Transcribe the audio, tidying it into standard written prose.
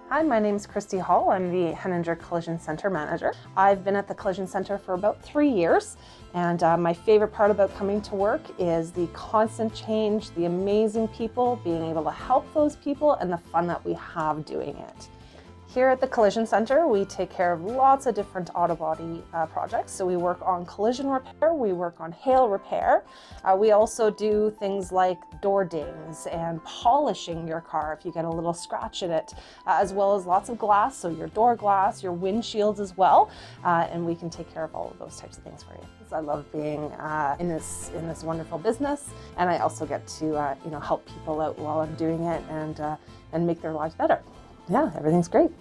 Hi, my name is Christie Hall. I'm the Heninger Collision Centre manager. I've been at the Collision Centre for about 3 years, and my favorite part about coming to work is the constant change, the amazing people, being able to help those people, and the fun that we have doing it. Here at the Collision Centre, we take care of lots of different auto body projects. So we work on collision repair, we work on hail repair. We also do things like door dings and polishing your car if you get a little scratch in it, as well as lots of glass, so your door glass, your windshields as well, and we can take care of all of those types of things for you. I love being in this wonderful business, and I also get to help people out while I'm doing it and make their lives better. Yeah, everything's great.